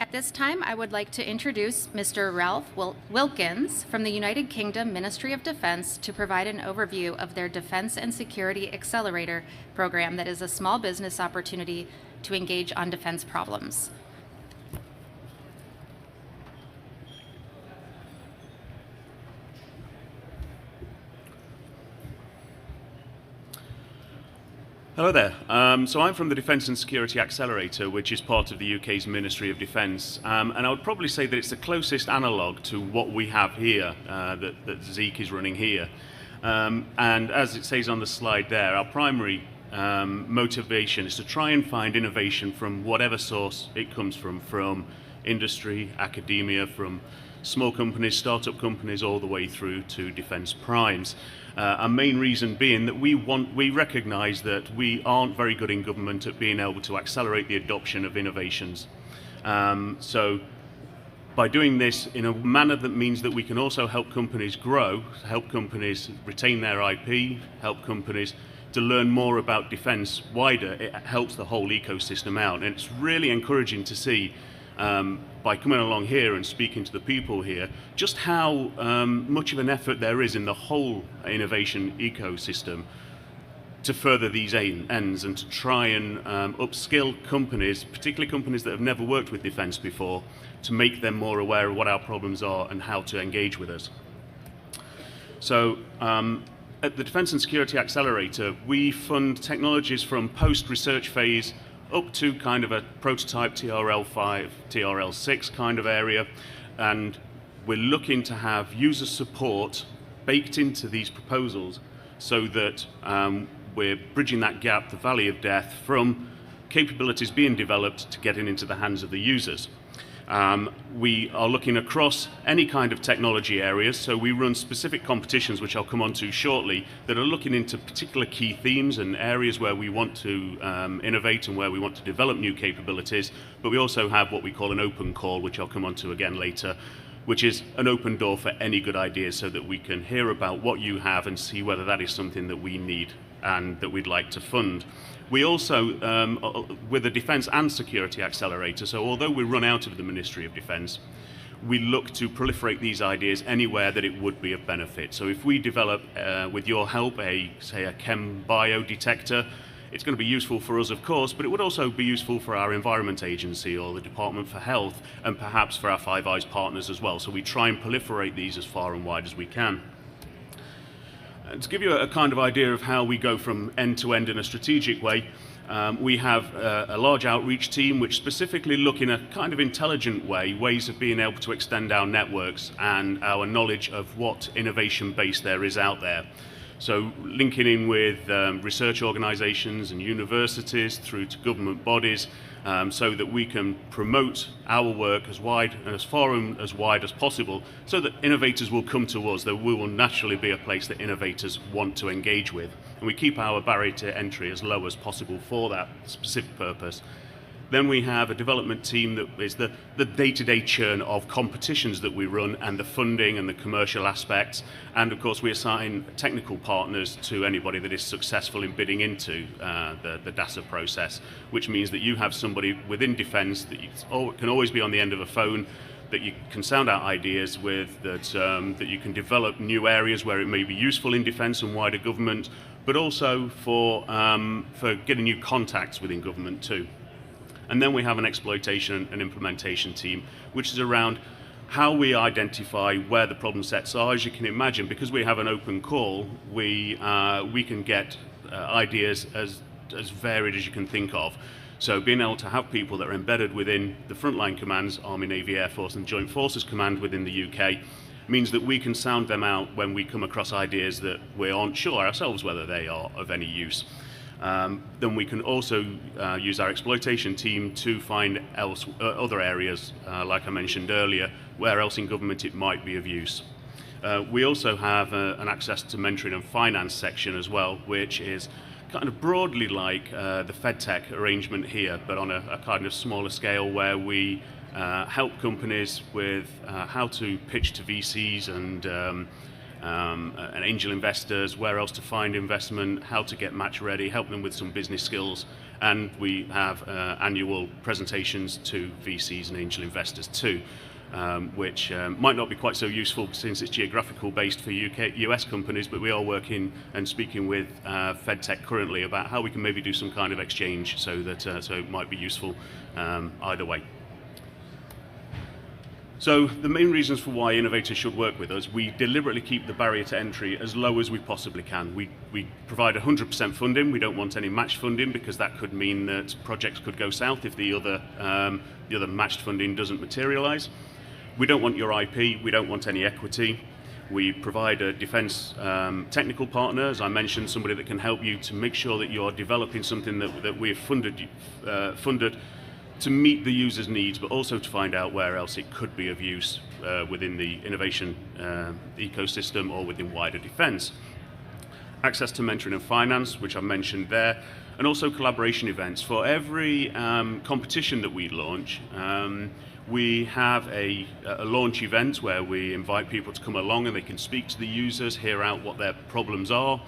At this time, I would like to introduce Mr. Ralph Wilkins from the United Kingdom Ministry of Defense to provide an overview of their Defense and Security Accelerator program that is a small business opportunity to engage on defense problems. Hello there. So I'm from the Defence and Security Accelerator, which is part of the UK's Ministry of Defence. And I would probably say that it's the closest analogue to what we have here, that Zeke is running here. And as it says on the slide there, our primary motivation is to try and find innovation from whatever source it comes from industry, academia, from small companies, startup companies, all the way through to defence primes. Our main reason being that we recognise that we aren't very good in government at being able to accelerate the adoption of innovations. So by doing this in a manner that means that we can also help companies grow, help companies retain their IP, help companies to learn more about defence wider, it helps the whole ecosystem out. And it's really encouraging to see by coming along here and speaking to the people here, just how much of an effort there is in the whole innovation ecosystem to further these ends and to try and upskill companies, particularly companies that have never worked with defence before, to make them more aware of what our problems are and how to engage with us. So at the Defence and Security Accelerator, we fund technologies from post-research phase up to kind of a prototype TRL5, TRL6 kind of area, and we're looking to have user support baked into these proposals so that we're bridging that gap, the valley of death, from capabilities being developed to getting into the hands of the users. We are looking across any kind of technology areas, so we run specific competitions, which I'll come on to shortly, that are looking into particular key themes and areas where we want to innovate and where we want to develop new capabilities, but we also have what we call an open call, which I'll come on to again later, which is an open door for any good ideas so that we can hear about what you have and see whether that is something that we need and that we'd like to fund. We also, with the Defence and Security Accelerator, so although we run out of the Ministry of Defence, we look to proliferate these ideas anywhere that it would be of benefit. So if we develop, with your help, say a chem bio detector, it's going to be useful for us, of course, but it would also be useful for our Environment Agency or the Department for Health, and perhaps for our Five Eyes partners as well. So we try and proliferate these as far and wide as we can. To give you a kind of idea of how we go from end to end in a strategic way, we have a large outreach team which specifically look in a kind of intelligent way, ways of being able to extend our networks and our knowledge of what innovation base there is out there. So linking in with research organisations and universities through to government bodies, so that we can promote our work as wide and as far and as wide as possible, so that innovators will come to us, that we will naturally be a place that innovators want to engage with. And we keep our barrier to entry as low as possible for that specific purpose. Then we have a development team that is the day-to-day churn of competitions that we run and the funding and the commercial aspects. And of course we assign technical partners to anybody that is successful in bidding into the DASA process, which means that you have somebody within defence that can always be on the end of a phone, that you can sound out ideas with, that you can develop new areas where it may be useful in defence and wider government, but also for getting new contacts within government too. And then we have an exploitation and implementation team, which is around how we identify where the problem sets are. As you can imagine, because we have an open call, we can get ideas as varied as you can think of. So being able to have people that are embedded within the frontline commands, Army, Navy, Air Force and Joint Forces Command within the UK, means that we can sound them out when we come across ideas that we aren't sure ourselves whether they are of any use. Then we can also use our exploitation team to find other areas, like I mentioned earlier, where else in government it might be of use. We also have an access to mentoring and finance section as well, which is kind of broadly like the FedTech arrangement here, but on a kind of smaller scale, where we help companies with how to pitch to VCs and and angel investors, where else to find investment, how to get match ready, help them with some business skills. And we have annual presentations to VCs and angel investors too, which might not be quite so useful since it's geographical based for US companies, but we are working and speaking with FedTech currently about how we can maybe do some kind of exchange, so that so it might be useful either way. So the main reasons for why innovators should work with us: we deliberately keep the barrier to entry as low as we possibly can. We provide 100% funding. We don't want any matched funding, because that could mean that projects could go south if the other matched funding doesn't materialize. We don't want your IP. We don't want any equity. We provide a defense technical partner, as I mentioned, somebody that can help you to make sure that you're developing something that we've funded to meet the user's needs, but also to find out where else it could be of use within the innovation ecosystem or within wider defense. Access to mentoring and finance, which I mentioned there, and also collaboration events. For every competition that we launch, we have a launch event where we invite people to come along and they can speak to the users, hear out what their problems are,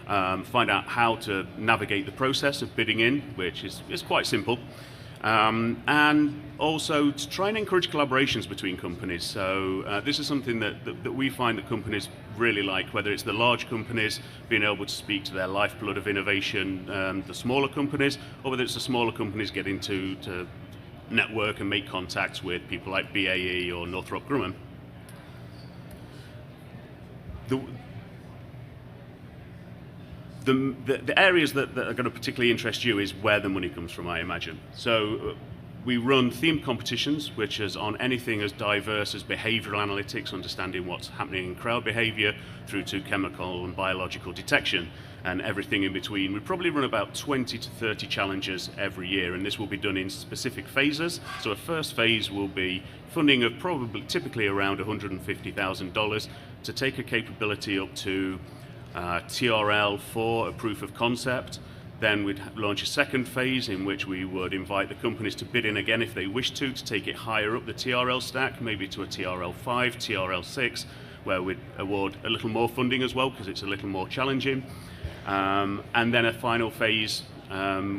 find out how to navigate the process of bidding in, which is quite simple. And also to try and encourage collaborations between companies. So this is something that we find that companies really like, whether it's the large companies being able to speak to their lifeblood of innovation, the smaller companies, or whether it's the smaller companies getting to network and make contacts with people like BAE or Northrop Grumman. The areas that are going to particularly interest you is where the money comes from, I imagine. So we run themed competitions, which is on anything as diverse as behavioral analytics, understanding what's happening in crowd behavior, through to chemical and biological detection, and everything in between. We probably run about 20 to 30 challenges every year, and this will be done in specific phases. So a first phase will be funding of typically around $150,000 to take a capability up to TRL for a proof of concept. Then we'd launch a second phase in which we would invite the companies to bid in again if they wish to take it higher up the TRL stack, maybe to a TRL 5, TRL 6, where we'd award a little more funding as well because it's a little more challenging. And then a final phase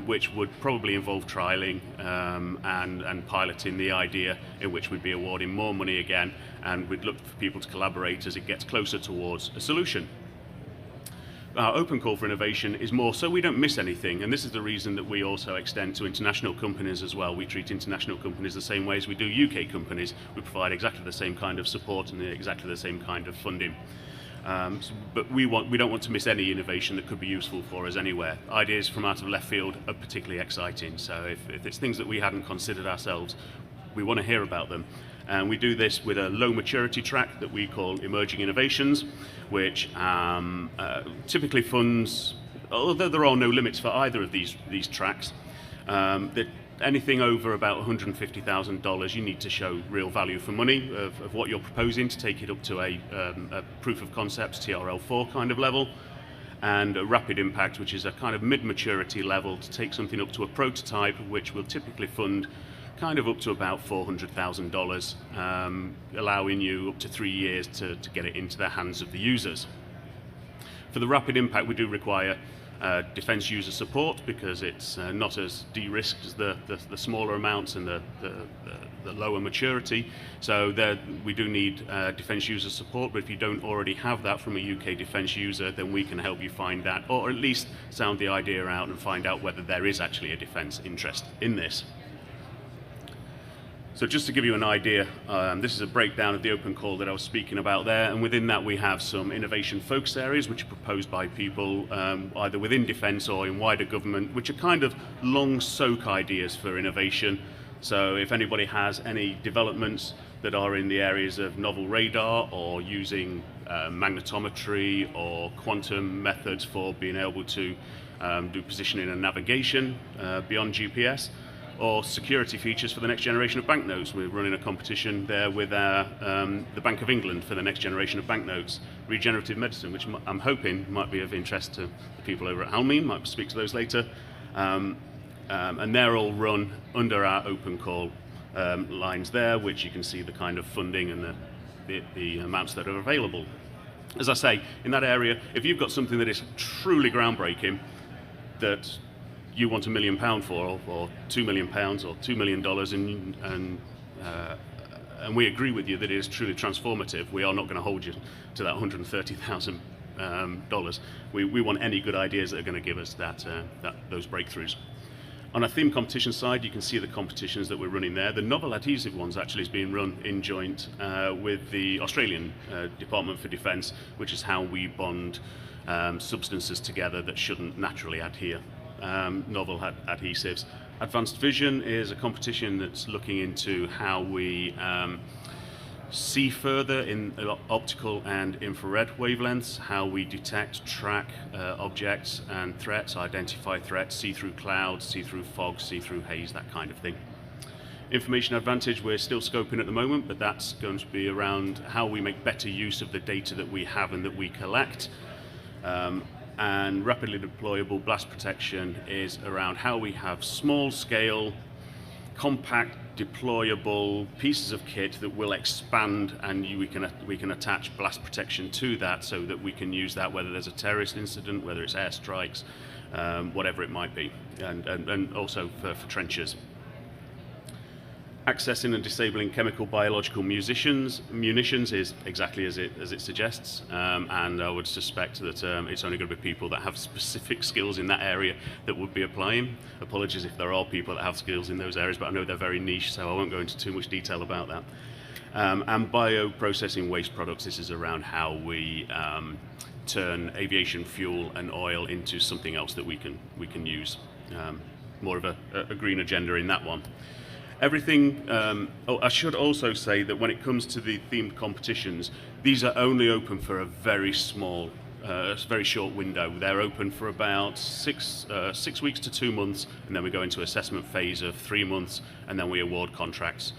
which would probably involve trialing and piloting the idea, in which we'd be awarding more money again, and we'd look for people to collaborate as it gets closer towards a solution. Our open call for innovation is more so we don't miss anything, and this is the reason that we also extend to international companies as well. We treat international companies the same way as we do UK companies. We provide exactly the same kind of support and exactly the same kind of funding. But we don't want to miss any innovation that could be useful for us anywhere. Ideas from out of left field are particularly exciting, so if it's things that we hadn't considered ourselves, we want to hear about them. And we do this with a low maturity track that we call Emerging Innovations, which typically funds, although there are no limits for either of these tracks, that anything over about $150,000, you need to show real value for money of what you're proposing to take it up to a proof of concept, TRL4 kind of level, and a rapid impact, which is a kind of mid-maturity level to take something up to a prototype, which will typically fund kind of up to about $400,000, allowing you up to 3 years to get it into the hands of the users. For the rapid impact, we do require defense user support because it's not as de-risked as the smaller amounts and the lower maturity. So there we do need defense user support, but if you don't already have that from a UK defense user, then we can help you find that, or at least sound the idea out and find out whether there is actually a defense interest in this. So just to give you an idea, this is a breakdown of the open call that I was speaking about there, and within that we have some innovation focus areas which are proposed by people either within defence or in wider government, which are kind of long soak ideas for innovation. So if anybody has any developments that are in the areas of novel radar or using magnetometry or quantum methods for being able to do positioning and navigation beyond GPS, or security features for the next generation of banknotes. We're running a competition there with the Bank of England for the next generation of banknotes. Regenerative medicine, which I'm hoping might be of interest to the people over at Halmeen, might speak to those later. And they're all run under our open call lines there, which you can see the kind of funding and the amounts that are available. As I say, in that area, if you've got something that is truly groundbreaking, that you want £1 million for, or £2 million, or $2 million, and we agree with you that it is truly transformative, we are not going to hold you to that $130,000. We want any good ideas that are going to give us those breakthroughs. On our theme competition side, you can see the competitions that we're running there. The novel adhesive ones actually is being run in joint with the Australian Department for Defence, which is how we bond substances together that shouldn't naturally adhere. Novel adhesives. Advanced Vision is a competition that's looking into how we see further in optical and infrared wavelengths, how we detect, track objects and threats, identify threats, see through clouds, see through fog, see through haze, that kind of thing. Information Advantage we're still scoping at the moment, but that's going to be around how we make better use of the data that we have and that we collect. And rapidly deployable blast protection is around how we have small scale, compact, deployable pieces of kit that will expand, and we can attach blast protection to that so that we can use that whether there's a terrorist incident, whether it's airstrikes, whatever it might be, and also for trenches. Accessing and disabling chemical, biological munitions is exactly as it suggests, and I would suspect that it's only going to be people that have specific skills in that area that would be applying. Apologies if there are people that have skills in those areas, but I know they're very niche, so I won't go into too much detail about that. And bioprocessing waste products, this is around how we turn aviation fuel and oil into something else that we can use. More of a green agenda in that one. Everything, I should also say that when it comes to the themed competitions, these are only open for a very small, very short window. They're open for about 6 weeks to 2 months, and then we go into assessment phase of 3 months, and then we award contracts.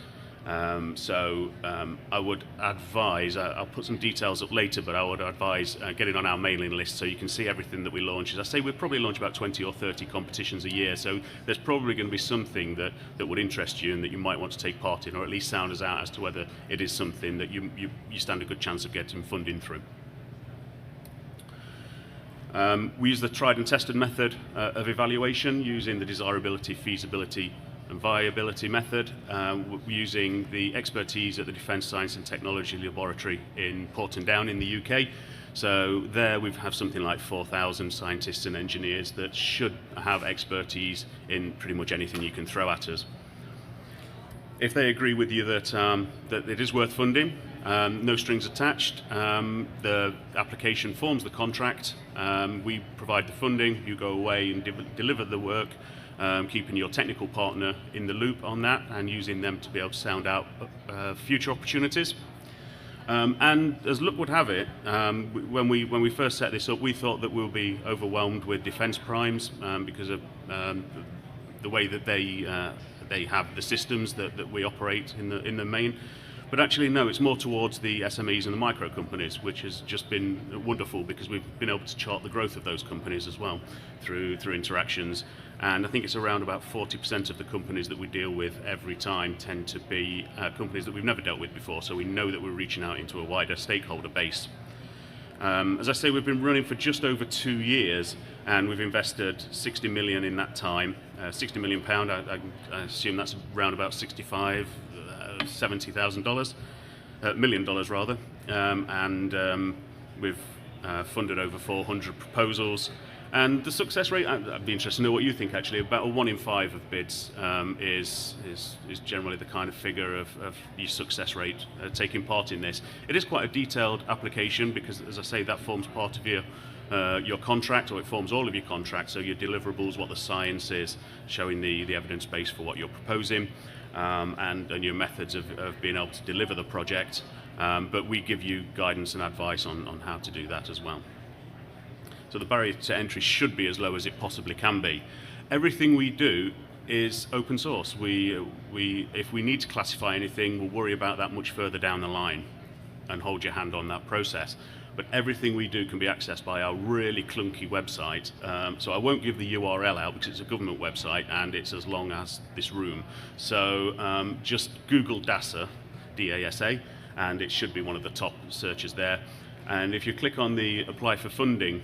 I would advise, I'll put some details up later, but I would advise getting on our mailing list so you can see everything that we launch. As I say, we probably launch about 20 or 30 competitions a year, so there's probably going to be something that would interest you and that you might want to take part in, or at least sound us out as to whether it is something that you stand a good chance of getting funding through. We use the tried and tested method of evaluation using the desirability, feasibility and viability method, using the expertise at the Defence Science and Technology Laboratory in Porton Down in the UK. So there we have something like 4,000 scientists and engineers that should have expertise in pretty much anything you can throw at us. If they agree with you that it is worth funding, no strings attached, the application forms the contract, we provide the funding, you go away and deliver the work, keeping your technical partner in the loop on that and using them to be able to sound out future opportunities. And as luck would have it, when we first set this up, we thought that we'll be overwhelmed with defence primes because of the way that they have the systems that we operate in the main. But actually, no, it's more towards the SMEs and the micro companies, which has just been wonderful because we've been able to chart the growth of those companies as well through interactions. And I think it's around about 40% of the companies that we deal with every time tend to be companies that we've never dealt with before, so we know that we're reaching out into a wider stakeholder base. As I say, we've been running for just over 2 years, and we've invested 60 million in that time. 60 million pound, I assume that's around about $70,000, million dollars rather, and we've funded over 400 proposals. And the success rate, I'd be interested to know what you think actually, about a 1 in 5 of bids is generally the kind of figure of your success rate taking part in this. It is quite a detailed application because, as I say, that forms part of your contract, or it forms all of your contracts, so your deliverables, what the science is, showing the evidence base for what you're proposing, and your methods of being able to deliver the project, but we give you guidance and advice on how to do that as well. So the barrier to entry should be as low as it possibly can be. Everything we do is open source. If we need to classify anything, we'll worry about that much further down the line and hold your hand on that process. But everything we do can be accessed by our really clunky website. So I won't give the URL out because it's a government website and it's as long as this room. So just Google DASA, D-A-S-A, and it should be one of the top searches there. And if you click on the Apply for Funding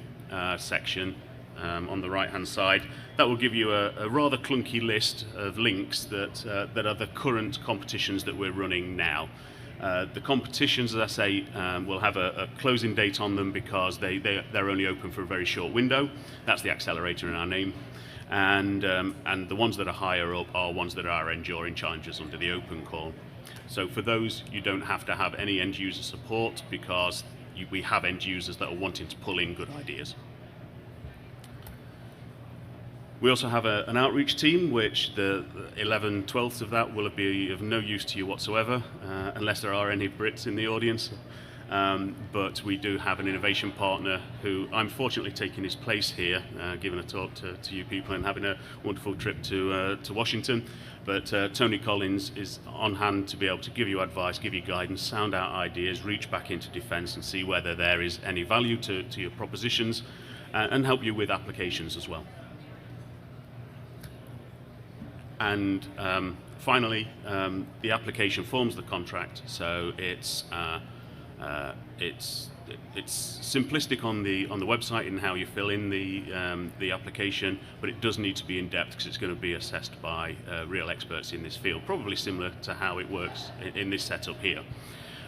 section on the right-hand side, that will give you a rather clunky list of links that are the current competitions that we're running now. The competitions, as I say, will have a closing date on them because they're only open for a very short window. That's the accelerator in our name. And the ones that are higher up are ones that are enduring challenges under the open call. So for those, you don't have to have any end user support because we have end users that are wanting to pull in good ideas. We also have an outreach team, which the 11/12 of that will be of no use to you whatsoever, unless there are any Brits in the audience. But we do have an innovation partner who I'm fortunately taking his place here, giving a talk to you people and having a wonderful trip to Washington. But Tony Collins is on hand to be able to give you advice, give you guidance, sound out ideas, reach back into defence and see whether there is any value to your propositions, and help you with applications as well. And finally, the application forms the contract, so it's simplistic on the website in how you fill in the application, but it does need to be in depth because it's going to be assessed by real experts in this field, probably similar to how it works in this setup here.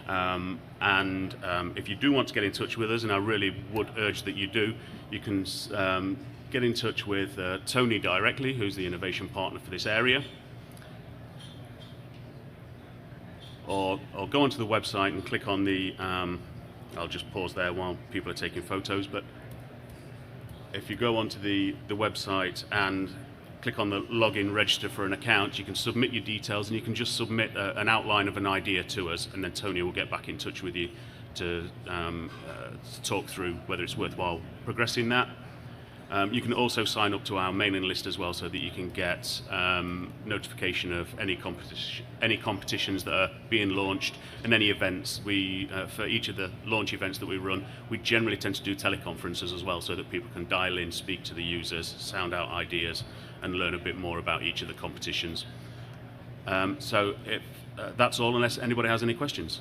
If you do want to get in touch with us, and I really would urge that you do, you can get in touch with Tony directly, who's the innovation partner for this area, or go onto the website and click on the I'll just pause there while people are taking photos, but if you go onto the website and click on the login register for an account, you can submit your details and you can just submit an outline of an idea to us, and then Tony will get back in touch with you to talk through whether it's worthwhile progressing that. You can also sign up to our mailing list as well, so that you can get notification of any competitions that are being launched and any events. For each of the launch events that we run, we generally tend to do teleconferences as well, so that people can dial in, speak to the users, sound out ideas, and learn a bit more about each of the competitions. So if that's all, unless anybody has any questions.